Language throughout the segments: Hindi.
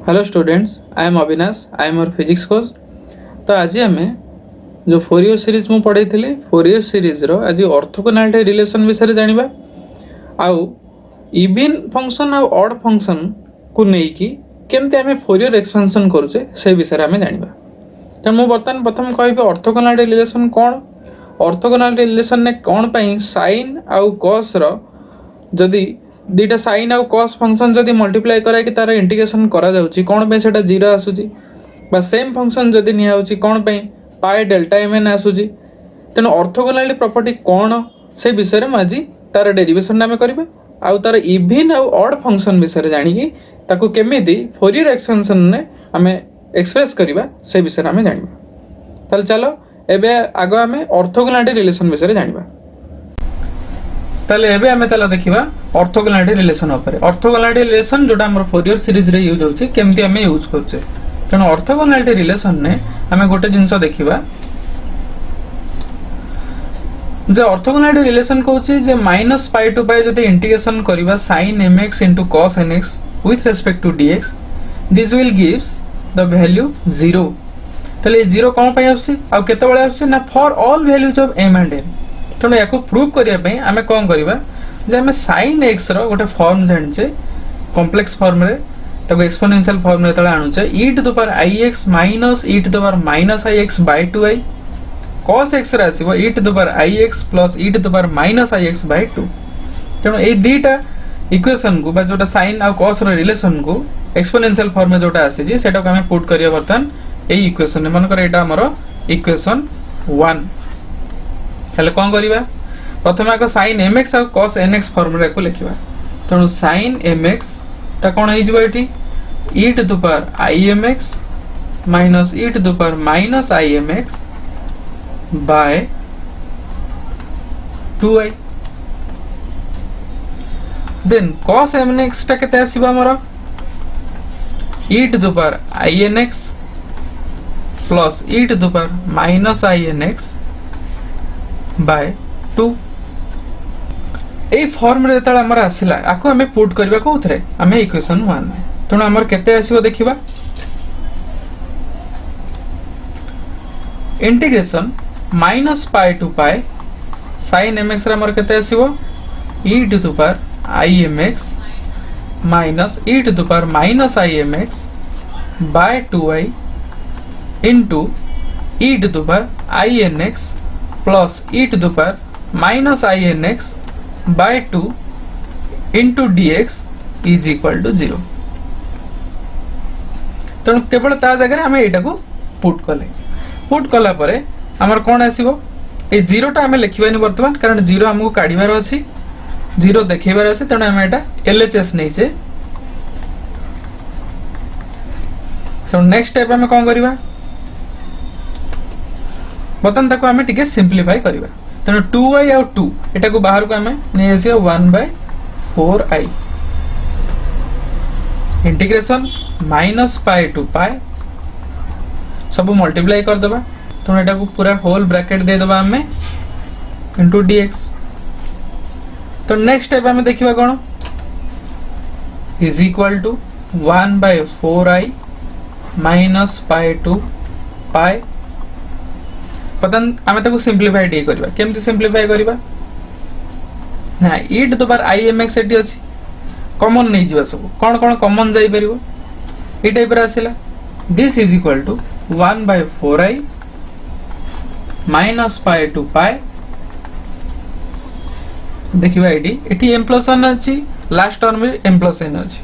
Hello students, I am Avinash, I am your physics coach. तो आज आम जो फोरियर सीरीज मुझे पढ़ाई थी फोरियर सीरीज रो आज ऑर्थोगोनैलिटी रिलेशन विषय जानिबा आउ इवन फंक्शन आउ ऑड फंक्शन को लेकिन केमती आम फोरियर एक्सपेंशन करुचे से विषय आम जानिबा। तो मुझे बर्तमान प्रथम कह ऑर्थोगोनैलिटी रिलेशन कौन। ऑर्थोगोनैलिटी रिलेशन ने कौन पाई साइन आउ कॉस रो जदि दुईटा साइन आउ कॉस फंक्शन जदि मल्टीप्लाई कराई तार इंटीग्रेशन करा जाउची कौन पे सेटा जीरो आसुची बा सेम फंक्शन जदि निया होची कौन पे पाई डेल्टा एम एन आसुची। तेणु ऑर्थोगोनैलिटी प्रॉपर्टी कौन से विषय में आज तार डेरिवेशन आम करबा आउ तार इवन आउ ऑड फंक्शन विषय जानिकी ताकू केमिति फोरियर एक्सपेंशन ने आम एक्सप्रेस करबा से विषय आम जानिबा। ताले चलो एबे आगो आम ऑर्थोगोनैलिटी रिलेशन विषय जानिबा। ताले एबे आमे ताला देखिबा ऑर्थोगोनैलिटी रिलेशन ऊपर। ऑर्थोगोनैलिटी रिलेशन जोटा हमर फोरियर सीरीज रे यूज होचे केमती आमे यूज करछे। तेणु ऑर्थोगोनैलिटी रिलेशन ने आमे गोटे जिंस देखिबा जे ऑर्थोगोनैलिटी रिलेशन कहउचे जे -पाई टू पाई जदि इंटीग्रेशन करबा sin mx into cos nx with respect to dx this will gives the value 0। ताले 0 कोन पय आछे आ केते बळे आछे ना for all values of m and n। तेणु या प्रूव करने आम कौन करवा जे आम sin x रो गोटे फॉर्म जाने कॉम्प्लेक्स फॉर्म रे ताको एक्सपोनेंशियल फॉर्म रे तळे आनुचे e to the power ix minus e to the power minus ix by 2i cos x रे आसीबो e to the power ix plus e to the power minus ix by 2। तेणु ए दुईटा इक्वेशन को बा जोटा sin आ cos रो रिलेशन को एक्सपोनेंशियल फॉर्म में जोटा आसी जे सेटा को हम पुट करिया बर्तन ए इक्वेशन ने मन कर एटा हमरो इक्वेशन 1। हेले कौन करिबा प्रथम आको sin mx और cos nx फॉर्मूला को लिखिबा। तेणु sin mx ता कोन होई जबो एठी e to the power imx minus e to the power minus imx by 2i। Then cos mx ता केते आसीबा हमर e to the power inx plus e to the power minus inx by 2। ए फॉर्म रे तळ हमर आसिला आको हमें पुट करबा कोथरे हमें इक्वेशन 1। तण हमर केते आसीबो देखिबा integration -pi to pi sin mx रे हमर केते आसीबो e to the power imx minus e to the power minus imx by 2i into e to the power inx plus e to the power minus inx by 2 into dx is equal to 0। तेणु केवल ता जगह आम यहाँ को पुट कले पुट कला परे आमर कौन आसीबो ए 0 टा आम लिखिबानी वर्तमान कारण 0 हमको काढिबार अछि 0 देखैबार अछि। तेणु आम एटा LHS नैचे। तेणु नेक्स्ट स्टेप आम कौन करबा बतन ताको हमें टिके सिंपलीफाई करबा। तेणु 2i और 2 एटा को बाहर को हमें नै आसी 1/4i इंटीग्रेशन -पाई टू पाई सब मल्टीप्लाई कर दबा। तेणु एटा को पूरा होल ब्रैकेट दे दबा हमें इनटू dx। तो नेक्स्ट स्टेप हमें देखिबा कोन is equal to 1/4i -pi to pi. पतन आमे ताको सिंपलीफाई डी करबा केमति सिंपलीफाई करबा ना e to the power imx एटी अछि कॉमन नै जिबा सब कोन कोन कॉमन जाई परिबो ए टाइप रा आसिला this is equal to 1/4i pi to pi. देखिबा एटी m प्लस n अछि लास्ट टर्म में m प्लस n अछि।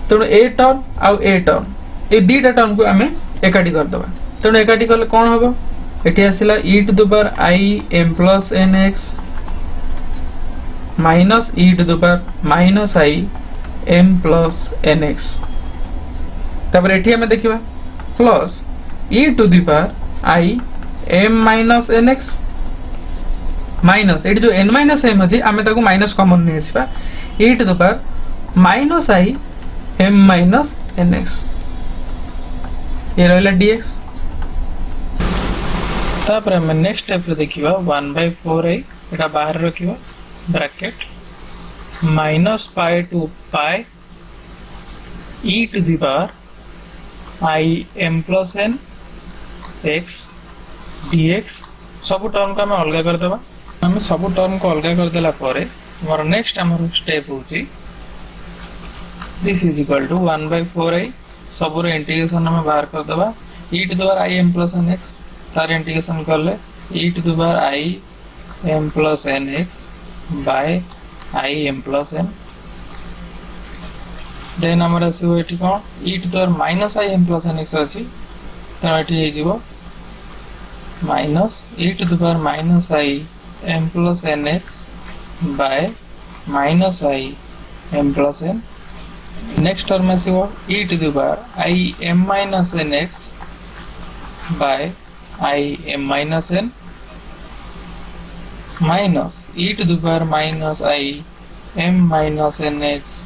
तेणु ए टर्म आ ए टर्म ए दीटा टर्म को आमे एकाठी कर दबा। तेणु एकाठी करले कोन होबो एटी आसिला e to the power i m plus nx minus e to the power minus i m plus nx। तब एटी हमें देखिबा plus e to the power i m minus nx minus एटी जो n माइनस m अछि हमें ताको माइनस कॉमन नै आसीबा e to the power minus i m minus nx ये रहला dx। तापर हम नेक्स्ट स्टेप रे देखिबा 1/4i एटा बाहर रखिबा bracket -pi to pi e to the power I am plus N x dx सब टर्म को आम अलग करदे आम सब टर्म को अलग करदेला मोर नेक्स्ट आम स्टेप हूँ this is equal to 1/4i सब इंटीग्रेशन आम बाहर करदे e to the power I am plus N x तार इंटीग्रेशन कले e to the power I am plus N x by I am plus N then आमर आसो ये कौन e to the power minus I am plus N X अच्छी तेनाली ये minus e to the power minus I am plus N x by minus I am plus N next term आसो e to the power I M minus N x by I M minus N minus e to the power minus I M minus N x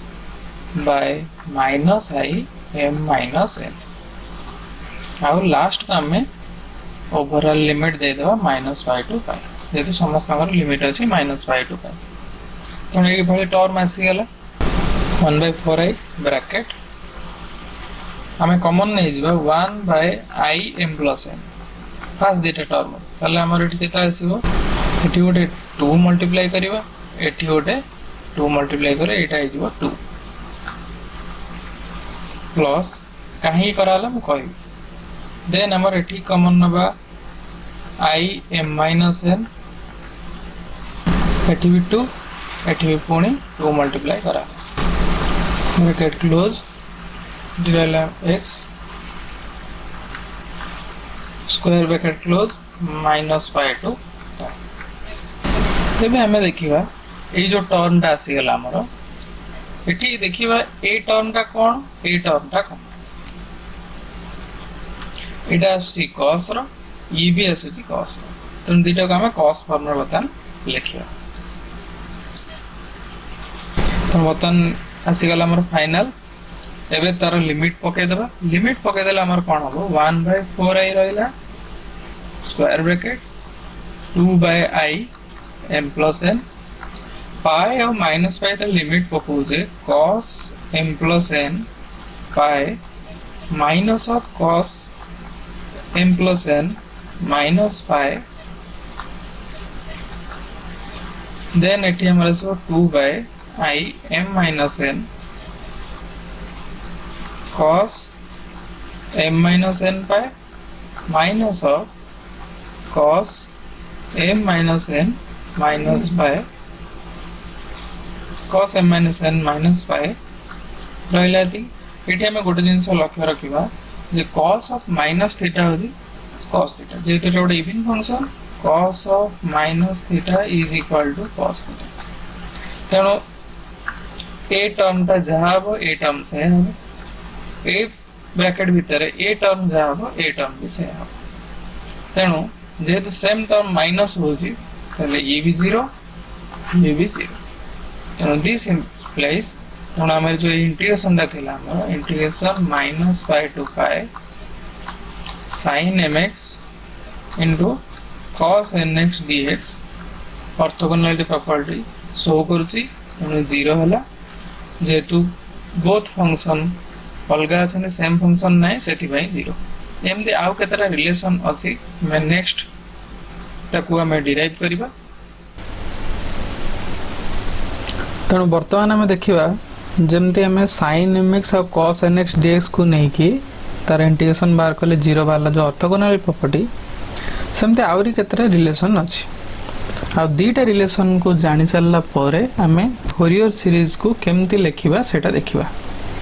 by minus I M minus N आउ लास्ट का आम ओवरऑल लिमिट दे देवा -5 टू 5 जेतु समस्त लिमिट अच्छी -5 टू 5 तेणु ये टर्म आसीगला 1/4i ब्रैकेट आम कॉमन नहीं जीवा 1/i m plus n fast दुटा टर्म ताले हमर एठी केता आसीबो एठी गोटे 2 मल्टीप्लाई करिवा एठी गोटे 2 मल्टीप्लाई करे एटा आइ जीवा 2 प्लस काहे कराला म कहबी देन हमर एठी कॉमन नबा आई एम माइनस एन एटी भी 2 एटी भी पुणी 2 मल्टीप्लाई करा bracket close derive X square bracket close -5 to तेबे हमें देखिबा ए जो टर्म टा आसी गला हमरो एटी देखिबा ए टर्म टा कोन ए टर्म टा कोन एटा सी cos रो ये भी आसुची cos तुम दीटा को हमें cos फॉर्म रे बतन लिखियो तो बतन आसी गला हमर फाइनल एबे तार लिमिट पके देबा लिमिट पके देला हमर कोन हबो 1/4i रहला square bracket 2/i m plus n pi और माइनस पाई त लिमिट पकोजे cos m plus n pi minus of cos m plus n minus 5 then एटी हमारे सो 2/i m minus n cos m minus n pi minus of cos m minus n minus 5 cos m minus n minus 5 रहला थी एटी हमें गोटे जिंस लक्ष्य रखिबा जे cos of minus theta होजी cos theta जेतो गोटे even function cos of minus theta is equal to cos theta तेणु ए टर्म टा जहाँ हम ए टर्म से हम ए ब्रैकेट भीतर ए टर्म जहाँ हम ए टर्म भी से हम तेणु जेहेतु सेम टर्म माइनस होजी तले ये भी 0 ये भी 0 तेणु दिस इम्प्लाइज तेणु हमारे जो इंटीग्रेशन टा थिला हमर integration -5 to 5 sin mx into cos nx dx orthogonality property show करूची तेणु 0 हला जेतु बोथ फंक्शन अलग अच्छा सेम फंक्शन ना से 0 एमती आउ केतरा रिलेशन अच्छी मैं नेक्स्ट ताकू आम डिराइव करबा तेणु बर्तमान आम देखा जमती आम sin mx और cos nx dx को नहीं कि तार इंटीग्रेशन बाहर कले 0 बाहर जो ऑर्थोगोनलिटी प्रॉपर्टी सेमती आउरी केतरा रिलेशन अच्छी आ दीटा रिलेशन को जानी सारा पर आम फोरियर सीरीज को केमती लिखा सेटा देखा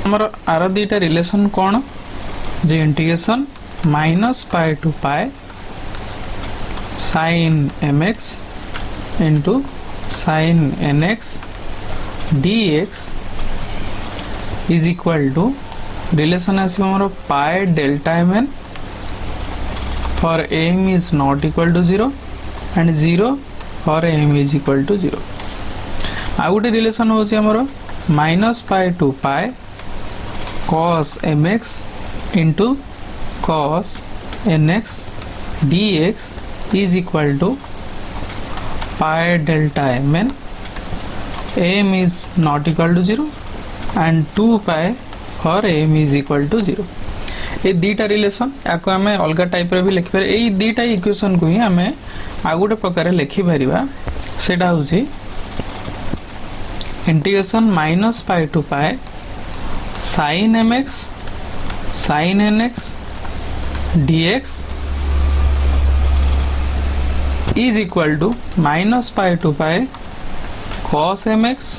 आमर आर दीटा रिलेशन कौन जो integration -π to π sin mx into sin nx dx is equal to relation आसो हमर pi delta mn for m is not equal to 0 and 0 for m is equal to 0 आ गोटे रिलेशन होची हमर -π to π cos mx into cos nx dx is equal to pi delta mn m is not equal to 0 and 2 pi for m is equal to 0 ये दीटा रिलेशन या आम अलग टाइप भी लिखिपर यही दीटा इक्वेशन को ही आम आ गोटे प्रकार लिखिपर से हूँ integration minus pi to pi sine M x sine N x dx is equal to minus pi to pi cos mx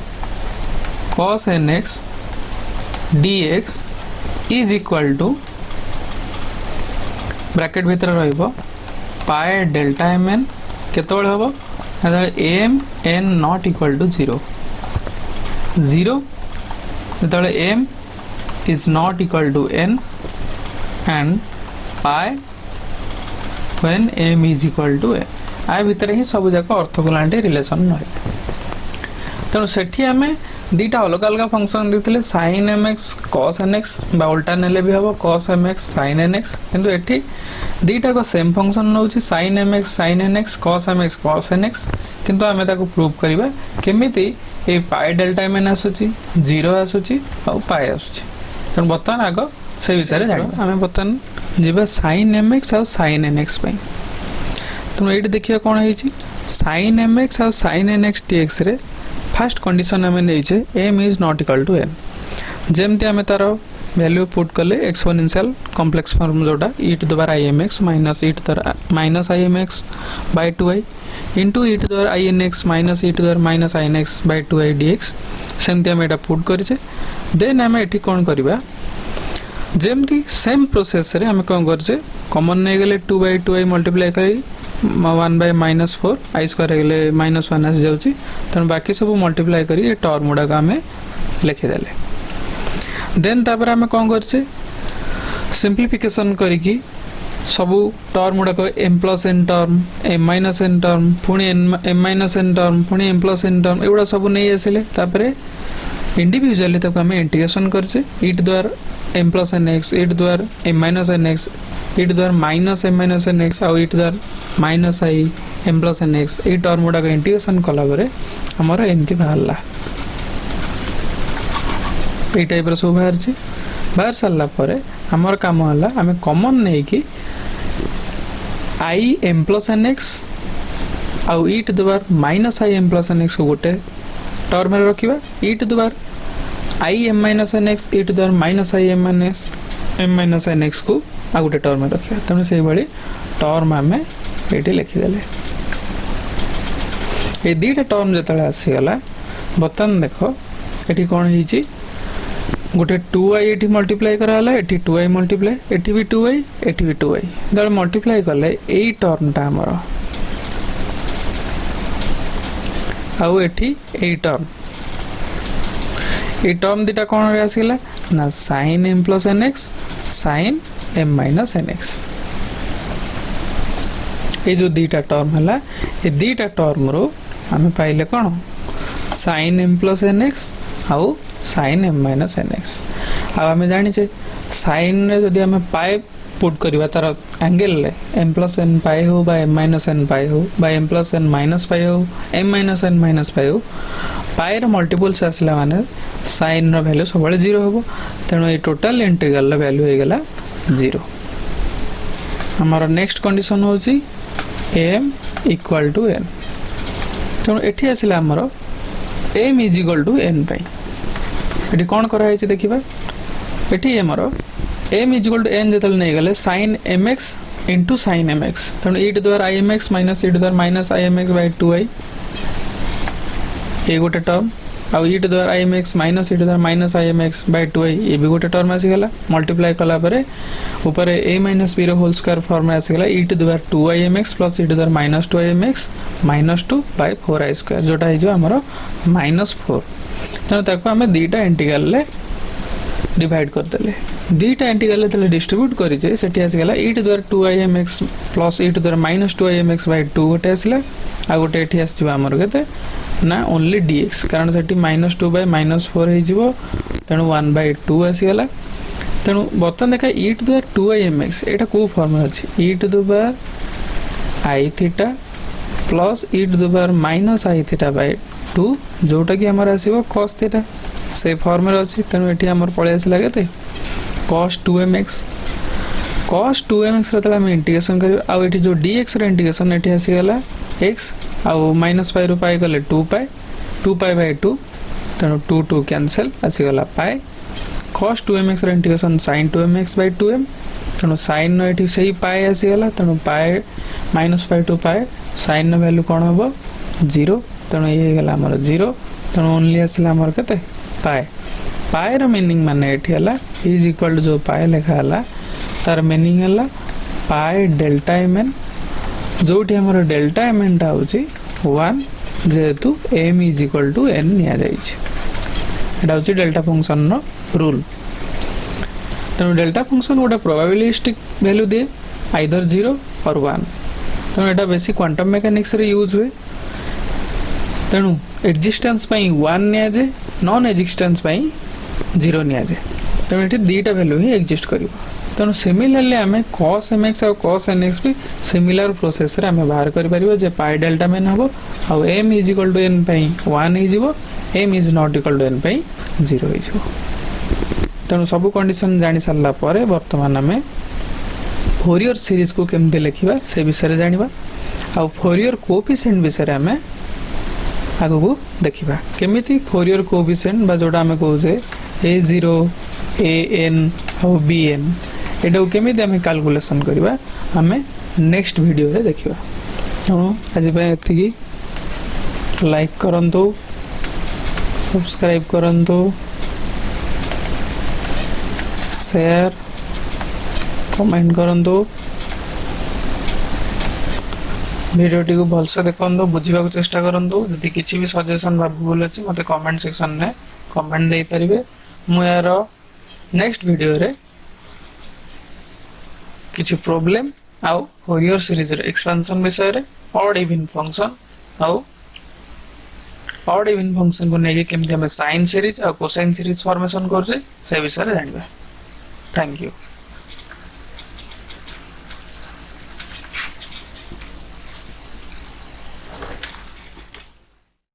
cos nx dx is equal to bracket भीतर रहिबो पाई डेल्टा mn केतबेले हबो m n not equal to 0 0 जेतबेले m is not equal to n and pi when m is equal to n आ भितर ही सब जाक ऑर्थोगोनालिटी रिलेशन रही तेणु सेठी आम दीटा अलग अलग फंक्शन देते sine M x cos n x उल्टा नेले भी हम cos m x sine N x किंतु एठी दीटा को सेम फंक्शन नौ sine M x sine N x cos n x किंतु आम प्रूव करवा केमिति ए पाई डेल्टा एम एन आसूची 0 आसूची आ पाई आसूची तेणु बर्तमान आग से विषय जाना आम बर्तमान जीवा साइन एम एक्स आ साइन एन एक्स तेणु ये देखिए कौन है साइन एम एक्स आ साइन एन एक्स टी एक्स रे फास्ट कंडीशन आम नहीं m is not equal to n जमती आम तार वैल्यू पुट कले एक्सपोनेंशियल कॉम्प्लेक्स फॉर्म जोटा e to the power I m x minus e to the minus I m x by 2i into e to the power i n x minus e to the power minus i n x by 2i dx सेमती आम एटा पुट करें देन आम ये कौन करवा जमती सेम प्रोसेस रे आम कौन कर कॉमन नहीं गले 2/2i मल्टीप्लाई कर 1/-4 आई स्क्वायर गले -1 आसी जाउची तेणु बाकी सब मल्टीप्लाई करी ये टर्म गुड़ाक आम लिखिदेले देन तापर आम कौन कर सिंप्लिफिकेशन करी सबू टर्म गुड़ाक m plus n term m minus n term पुणी m माइनस n टर्म पुणी m प्लस n टर्म एगुड़ा सब नहीं आसिले तापर इंडिविजुअली तक आम इंटीग्रेशन करछे ई टू द्वार m plus n x e to द्वार m minus n x e to द्वार minus m minus n x आ ई टू द्वार माइनस आई m प्लस n x ये टर्म गुड़ाक इंटीग्रेशन कला आमर एमती बाहरला ये टाइप सब बाहर सारापर आमर कम है आम कॉमन नहीं कि I m plus n x आउ ई टू द्वार माइनस आई m प्लस n x को गोटे टर्म रखा ई टू द्वार I m minus n x e to द्वार माइनस आई m माइनस n x को आ गोटे टर्म रखा तेणु से भाई टर्म आम ये लिखिदेले ये दीटा टर्म जो आसीगला बर्तमान देख ये कौन है गोटे 2i ये मल्टीप्लाई कराला ये 2i मल्टीप्लाई ये भी 2i ये भी 2i जो मल्टीप्लाई कले यही टर्मटा आमर आउ ये टर्म दीटा कौन आसीगला ना sine m plus n x sine m minus n x ये जो दीटा टर्म है ये दीटा टर्म रो आम पाइले कौन sine m plus n x आउ sine m minus n x आम जाचे साइन रे जदि आम पाए पुट करवा तार एंगल ले m प्लस n पाए हो बा m माइनस n पाए हो बा m प्लस n माइनस पाए हो m माइनस n माइनस पाए हो पाए रो मल्टीपल्स आसला माने साइन रो वैल्यू सब 0 होबो तेणु ये टोटल इंटीग्रल वैल्यू हो गला 0 हमारा नेक्स्ट कंडीशन होची m इक्वल टू n तेणु एठी आसला हमर m is equal to n pi एठी कोन करा है देखिबा एठी हमर m is equal to n जतल नहीं गले sin mx into sin mx तेणु e to the power imx minus e to the power minus imx by 2i ये गोटे टर्म आउ e to the power imx minus e to the power minus imx by 2i ये भी गोटे टर्म आसीगला मल्टीप्लाई कला परे ऊपर a माइनस b रो होल स्क्वायर फॉर्म में आसीगला e to the power 2imx plus e to the power minus 2imx minus 2 by 4i square जोटा है जो हमरो माइनस 4 तेणु ताको आम दीटा इंटीग्रल ले डिवाइड कर देले दीटा इंटीग्रल तले डिस्ट्रीब्यूट करिजे सेठी आसीगला e to the power 2imx plus e to the power minus 2imx by 2 गोटे आसीला आ गोटे एठी आसीबा हमर केते ना ओनली dx कारण सेठी माइनस 2 बाय माइनस 4 हे जिवो तेणु 1 बाय 2 आसीगला तेणु बर्तमान देखा ई टू द पावर 2imx एटा को फॉर्म में अछि e to the power i theta plus e to the power minus i theta by 2 जोटा कि हमर आसीबो cos थीटा से फॉर्म में अछि तेणु एठी हमर पळे आसीला केते cos 2mx cos 2mx रे आम इंटीग्रेशन कर आउ एठी जो dx रे इंटीग्रेशन एठी आसी गला x आउ माइनस पाई रु पाई गले 2 पाई बाय 2 तेणु 2 2 कैंसल आसी गला पाई cos 2mx रे integration sin 2mx bye 2m तेणु sin नो एठी सही पाई आसी गला तेणु पाई माइनस पाई 2 पाई sin नो वैल्यू कोन हबो 0 तेणु ये गला हमर 0 तेणु ओनली आसला हमर कते पाई पाई रो मीनिंग माने एठी हला इज इक्वल टू जो पाई लिखा हला तार मीनिंग हला पाई डेल्टा mn जोठी हमर डेल्टा mn टा होची 1 जेतु m is equal to n निया जाईछ एटा होची डेल्टा फंक्शन नो रूल तेणु डेल्टा फंक्शन गोटे प्रोबेबिलिस्टिक वैल्यू दिए आइदर 0 और 1 तेणु एटा बेसी क्वांटम मैकेनिक्स रे यूज हुए तेणु एक्जिस्टेंस पई 1 निया जे नॉन एक्जिस्टेंस पई 0 निया जे तेणु एठी दीटा वैल्यू ही एग्जिस्ट करिवो तेणु सिमिलरली आमे cos mx और cos nx भी सिमिलर प्रोसेस रे आमे बाहर करि परिबो जे पाई डेल्टा मेन हबो और m is equal to n पई 1 ही जिवो m is not equal to n पई 0 ही जिवो तेणु सब कंडीशन जानि सारला परे वर्तमान आमे फोरियर सीरीज को केमते लिखिबा से विषय जानिबा आ फोरियर कोएफिशिएंट विषय आमे आगु देखिबा केमिति फोरियर कोएफिशिएंट बा जोटा आमे कहूजे a0 an और bn एटा केमिति आमे कैलकुलेशन करबा आमे नेक्स्ट वीडियो रे देखिबा तेणु आज पे एतिकी लाइक करंतु सब्सक्राइब करंतु शेयर कमेंट करंतु वीडियो टी को भलसे देखंतु बुझिबा को चेष्टा करंतु यदि किछि भी सजेशन बा भूल अछि मते कमेंट सेक्शन में कमेंट दे परिबे मु यार नेक्स्ट वीडियो रे किछि प्रॉब्लम आउ फोरियर सीरीज रे एक्सपेंशन विषय रे ऑड इवन फंक्शन आउ ऑड इवन फंक्शन को नेके केमते हम साइन सीरीज और कोसाइन सीरीज फॉर्मेशन करजे से विषय रे जानिबा थैंक यू।